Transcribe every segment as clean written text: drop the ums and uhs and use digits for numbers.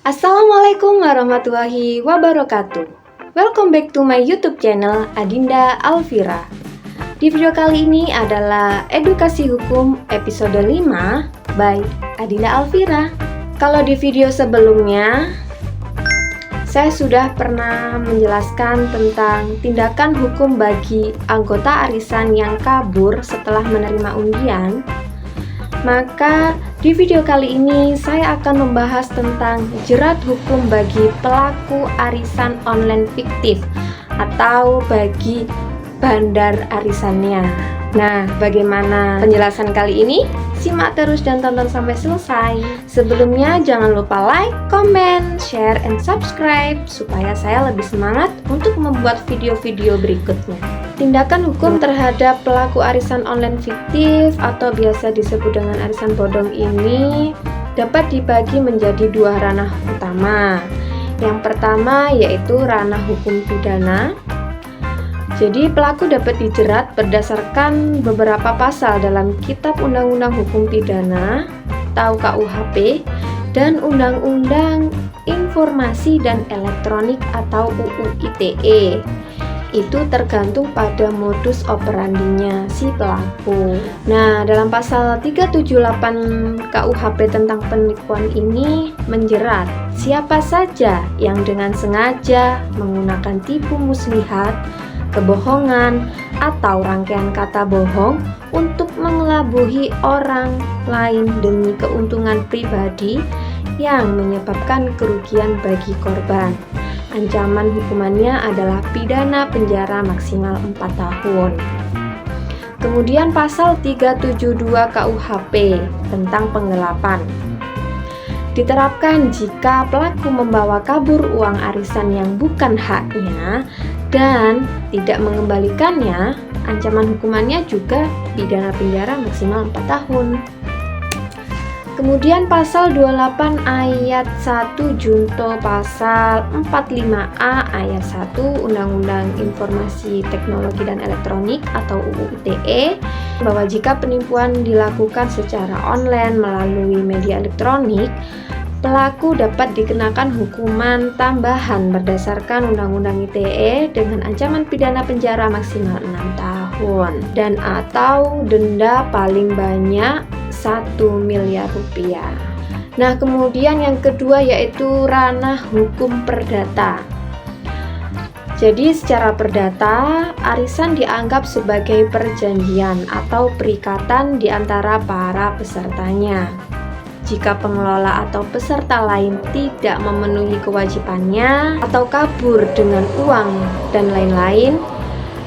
Assalamualaikum warahmatullahi wabarakatuh. Welcome back to my YouTube channel Adinda Alfira. Di video kali ini adalah edukasi hukum episode 5 by Adinda Alfira. Kalau di video sebelumnya saya sudah pernah menjelaskan tentang tindakan hukum bagi anggota arisan yang kabur setelah menerima undian. Maka di video kali ini saya akan membahas tentang jerat hukum bagi pelaku arisan online fiktif atau bagi bandar arisannya. Nah, bagaimana penjelasan kali ini? Simak terus dan tonton sampai selesai. Sebelumnya jangan lupa like, comment, share, and subscribe supaya saya lebih semangat untuk membuat video-video berikutnya. Tindakan hukum terhadap pelaku arisan online fiktif atau biasa disebut dengan arisan bodong ini dapat dibagi menjadi dua ranah utama. Yang pertama yaitu ranah hukum pidana. Jadi pelaku dapat dijerat berdasarkan beberapa pasal dalam Kitab Undang-Undang Hukum Pidana atau KUHP dan Undang-Undang Informasi dan Elektronik atau UU ITE. Itu tergantung pada modus operandinya si pelaku. Nah, dalam pasal 378 KUHP tentang penipuan ini menjerat siapa saja yang dengan sengaja menggunakan tipu muslihat, kebohongan, atau rangkaian kata bohong untuk mengelabuhi orang lain demi keuntungan pribadi yang menyebabkan kerugian bagi korban. Ancaman hukumannya adalah pidana penjara maksimal 4 tahun. Kemudian pasal 372 KUHP tentang penggelapan diterapkan jika pelaku membawa kabur uang arisan yang bukan haknya dan tidak mengembalikannya, ancaman hukumannya juga pidana penjara maksimal 4 tahun. Kemudian pasal 28 ayat 1 junto pasal 45A ayat 1 Undang-Undang Informasi Teknologi dan Elektronik atau UU ITE bahwa jika penipuan dilakukan secara online melalui media elektronik, pelaku dapat dikenakan hukuman tambahan berdasarkan Undang-Undang ITE dengan ancaman pidana penjara maksimal 6 tahun dan atau denda paling banyak 1 miliar rupiah. Nah, kemudian yang kedua yaitu ranah hukum perdata. Jadi secara perdata, arisan dianggap sebagai perjanjian atau perikatan di antara para pesertanya. Jika pengelola atau peserta lain tidak memenuhi kewajibannya atau kabur dengan uang dan lain-lain,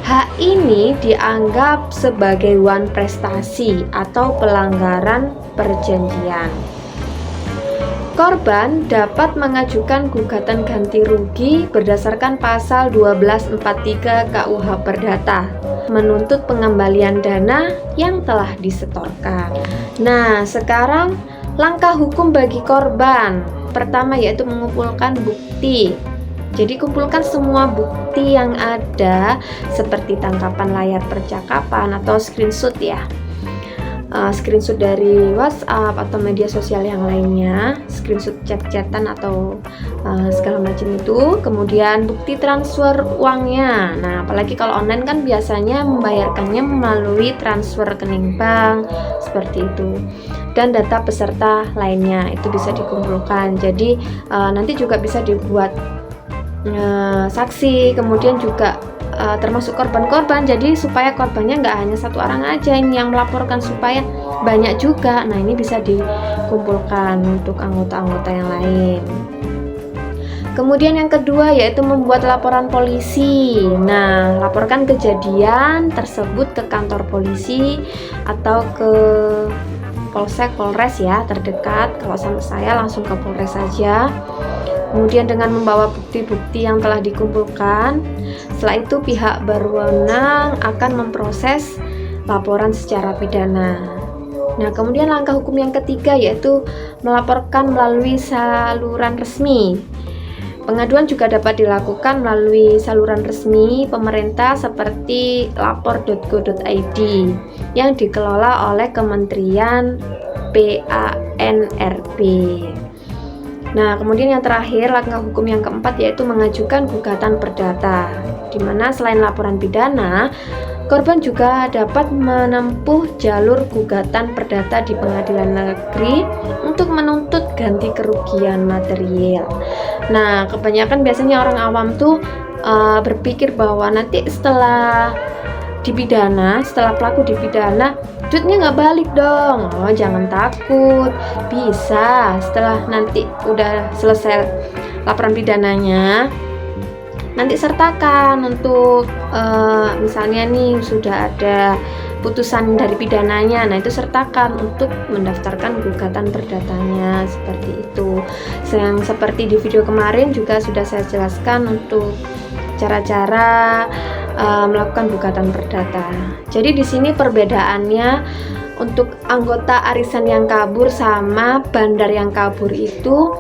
hak ini dianggap sebagai wan prestasi atau pelanggaran perjanjian. Korban dapat mengajukan gugatan ganti rugi berdasarkan pasal 1243 KUH Perdata, menuntut pengembalian dana yang telah disetorkan. Nah, sekarang langkah hukum bagi korban. Pertama yaitu mengumpulkan bukti. Jadi kumpulkan semua bukti yang ada seperti tangkapan layar percakapan atau screenshot ya. Screenshot dari WhatsApp atau media sosial yang lainnya, screenshot chat-chatan atau segala macam itu. Kemudian bukti transfer uangnya. Nah, apalagi kalau online kan biasanya membayarkannya melalui transfer rekening bank seperti itu. Dan data peserta lainnya itu bisa dikumpulkan. Jadi nanti juga bisa dibuat saksi, kemudian juga termasuk korban-korban, jadi supaya korbannya nggak hanya satu orang aja ini yang melaporkan, supaya banyak juga. Nah, ini bisa dikumpulkan untuk anggota-anggota yang lain. Kemudian yang kedua yaitu membuat laporan polisi. Nah, laporkan kejadian tersebut ke kantor polisi atau ke Polsek, Polres ya terdekat. Kalau sama saya langsung ke Polres saja. Kemudian dengan membawa bukti-bukti yang telah dikumpulkan, setelah itu pihak berwenang akan memproses laporan secara pidana. Nah, kemudian langkah hukum yang ketiga yaitu melaporkan melalui saluran resmi. Pengaduan juga dapat dilakukan melalui saluran resmi pemerintah seperti lapor.go.id yang dikelola oleh Kementerian PANRB. Nah, kemudian yang terakhir, langkah hukum yang keempat yaitu mengajukan gugatan perdata, di mana selain laporan pidana, korban juga dapat menempuh jalur gugatan perdata di pengadilan negeri untuk menuntut ganti kerugian material. Nah, kebanyakan biasanya orang awam tuh berpikir bahwa nanti setelah pelaku dipidana, duitnya nggak balik dong. Oh, jangan takut, bisa setelah nanti udah selesai laporan pidananya, nanti sertakan untuk misalnya nih sudah ada putusan dari pidananya, nah itu sertakan untuk mendaftarkan gugatan perdatanya, seperti itu. Yang seperti di video kemarin juga sudah saya jelaskan untuk cara-cara melakukan gugatan perdata. Jadi di sini perbedaannya untuk anggota arisan yang kabur sama bandar yang kabur itu,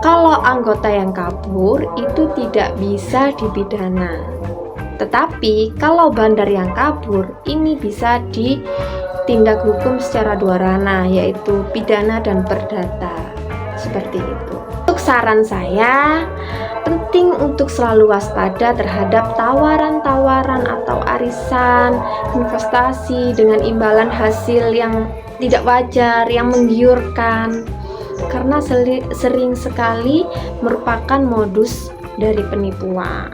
kalau anggota yang kabur itu tidak bisa dipidana. Tetapi kalau bandar yang kabur ini bisa ditindak hukum secara dua ranah, yaitu pidana dan perdata. Seperti itu. Untuk saran saya, penting untuk selalu waspada terhadap tawaran-tawaran atau arisan investasi dengan imbalan hasil yang tidak wajar, yang menggiurkan, karena sering sekali merupakan modus dari penipuan.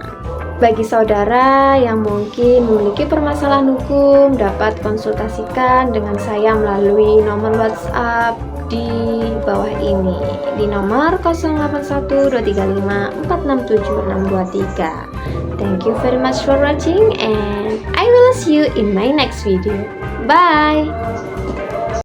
Bagi saudara yang mungkin memiliki permasalahan hukum, dapat konsultasikan dengan saya melalui nomor WhatsApp di bawah ini, di nomor 081235467623. Thank you very much for watching, and I will see you in my next video. Bye.